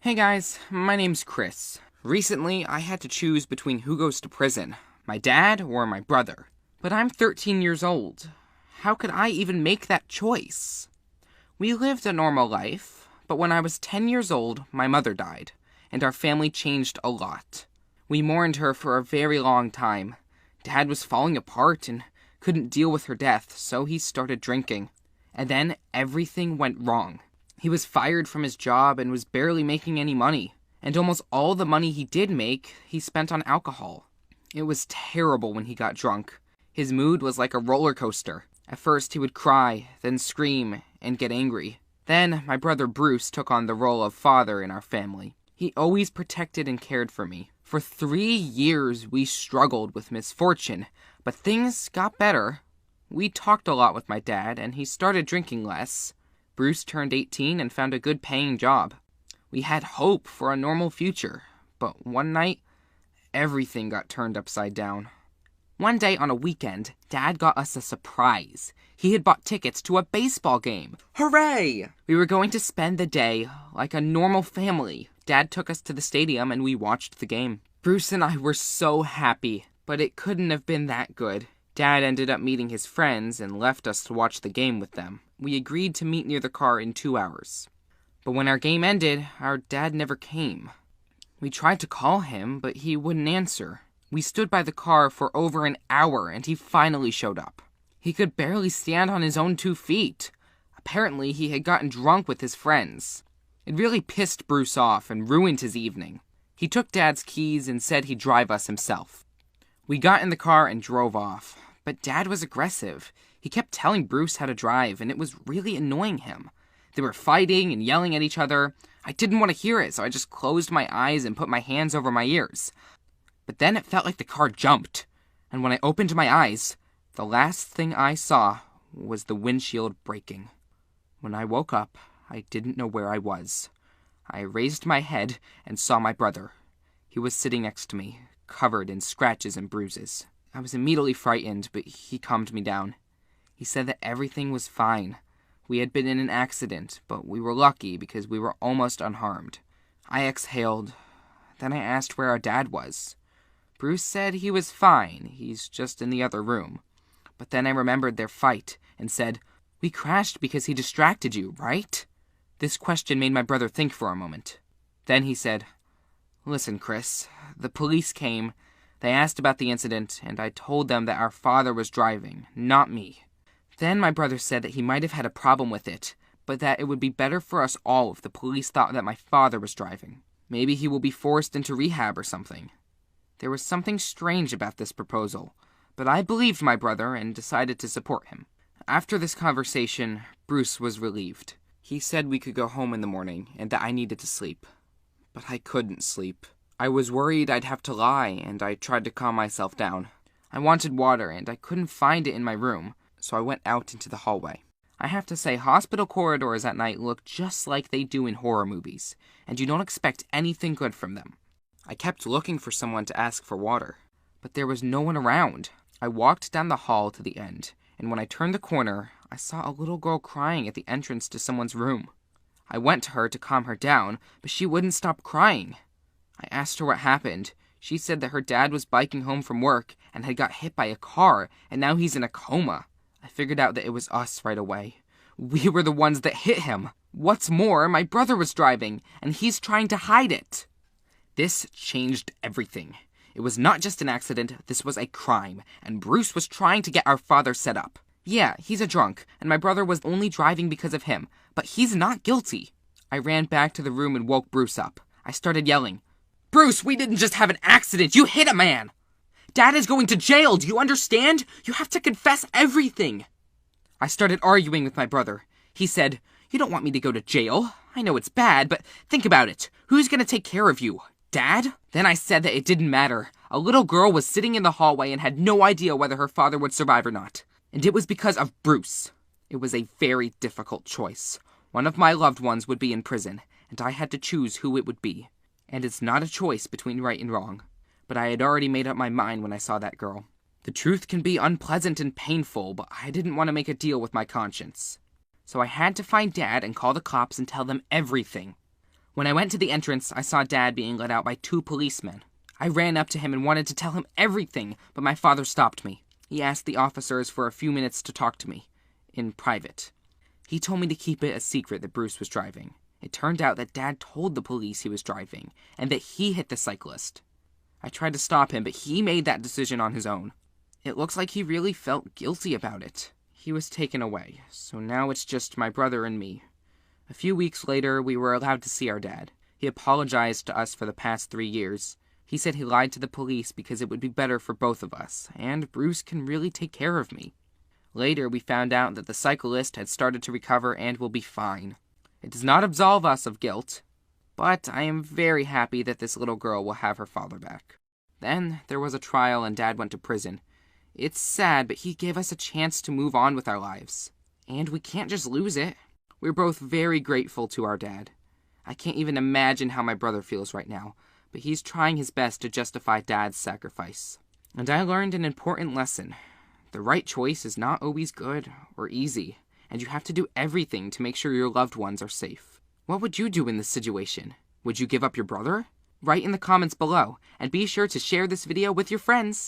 Hey guys, my name's Chris. Recently, I had to choose between who goes to prison, my dad or my brother. But I'm 13 years old. How could I even make that choice? We lived a normal life, but when I was 10 years old, my mother died, and our family changed a lot. We mourned her for a very long time. Dad was falling apart and couldn't deal with her death, so he started drinking. And then everything went wrong. He was fired from his job and was barely making any money. And almost all the money he did make, he spent on alcohol. It was terrible when he got drunk. His mood was like a roller coaster. At first he would cry, then scream, and get angry. Then my brother Bruce took on the role of father in our family. He always protected and cared for me. For 3 years we struggled with misfortune, but things got better. We talked a lot with my dad, and he started drinking less. Bruce turned 18 and found a good paying job. We had hope for a normal future, but one night, everything got turned upside down. One day on a weekend, Dad got us a surprise. He had bought tickets to a baseball game. Hooray! We were going to spend the day like a normal family. Dad took us to the stadium and we watched the game. Bruce and I were so happy, but it couldn't have been that good. Dad ended up meeting his friends and left us to watch the game with them. We agreed to meet near the car in 2 hours. But when our game ended, our dad never came. We tried to call him, but he wouldn't answer. We stood by the car for over an hour, and he finally showed up. He could barely stand on his own 2 feet. Apparently, he had gotten drunk with his friends. It really pissed Bruce off and ruined his evening. He took Dad's keys and said he'd drive us himself. We got in the car and drove off. But Dad was aggressive. He kept telling Bruce how to drive, and it was really annoying him. They were fighting and yelling at each other. I didn't want to hear it, so I just closed my eyes and put my hands over my ears. But then it felt like the car jumped, and when I opened my eyes, the last thing I saw was the windshield breaking. When I woke up, I didn't know where I was. I raised my head and saw my brother. He was sitting next to me, covered in scratches and bruises. I was immediately frightened, but he calmed me down. He said that everything was fine. We had been in an accident, but we were lucky because we were almost unharmed. I exhaled. Then I asked where our dad was. Bruce said he was fine, he's just in the other room. But then I remembered their fight and said, "We crashed because he distracted you, right?" This question made my brother think for a moment. Then he said, "Listen, Chris, the police came. They asked about the incident, and I told them that our father was driving, not me." Then my brother said that he might have had a problem with it, but that it would be better for us all if the police thought that my father was driving. Maybe he will be forced into rehab or something. There was something strange about this proposal, but I believed my brother and decided to support him. After this conversation, Bruce was relieved. He said we could go home in the morning and that I needed to sleep. But I couldn't sleep. I was worried I'd have to lie, and I tried to calm myself down. I wanted water, and I couldn't find it in my room, so I went out into the hallway. I have to say, hospital corridors at night look just like they do in horror movies, and you don't expect anything good from them. I kept looking for someone to ask for water, but there was no one around. I walked down the hall to the end, and when I turned the corner, I saw a little girl crying at the entrance to someone's room. I went to her to calm her down, but she wouldn't stop crying. I asked her what happened. She said that her dad was biking home from work and had got hit by a car, and now he's in a coma. I figured out that it was us right away. We were the ones that hit him. What's more, my brother was driving, and he's trying to hide it. This changed everything. It was not just an accident, this was a crime, and Bruce was trying to get our father set up. Yeah, he's a drunk, and my brother was only driving because of him, but he's not guilty. I ran back to the room and woke Bruce up. I started yelling, "Bruce, we didn't just have an accident, you hit a man! Dad is going to jail, do you understand? You have to confess everything!" I started arguing with my brother. He said, "You don't want me to go to jail. I know it's bad, but think about it. Who's going to take care of you? Dad?" Then I said that it didn't matter. A little girl was sitting in the hallway and had no idea whether her father would survive or not. And it was because of Bruce. It was a very difficult choice. One of my loved ones would be in prison, and I had to choose who it would be. And it's not a choice between right and wrong. But I had already made up my mind when I saw that girl. The truth can be unpleasant and painful, but I didn't want to make a deal with my conscience. So I had to find Dad and call the cops and tell them everything. When I went to the entrance, I saw Dad being led out by 2 policemen. I ran up to him and wanted to tell him everything, but my father stopped me. He asked the officers for a few minutes to talk to me, in private. He told me to keep it a secret that Bruce was driving. It turned out that Dad told the police he was driving, and that he hit the cyclist. I tried to stop him, but he made that decision on his own. It looks like he really felt guilty about it. He was taken away, so now it's just my brother and me. A few weeks later, we were allowed to see our dad. He apologized to us for the past 3 years. He said he lied to the police because it would be better for both of us, and Bruce can really take care of me. Later, we found out that the cyclist had started to recover and will be fine. It does not absolve us of guilt, but I am very happy that this little girl will have her father back. Then there was a trial and Dad went to prison. It's sad, but he gave us a chance to move on with our lives. And we can't just lose it. We're both very grateful to our dad. I can't even imagine how my brother feels right now, but he's trying his best to justify Dad's sacrifice. And I learned an important lesson. The right choice is not always good or easy, and you have to do everything to make sure your loved ones are safe. What would you do in this situation? Would you give up your brother? Write in the comments below, and be sure to share this video with your friends.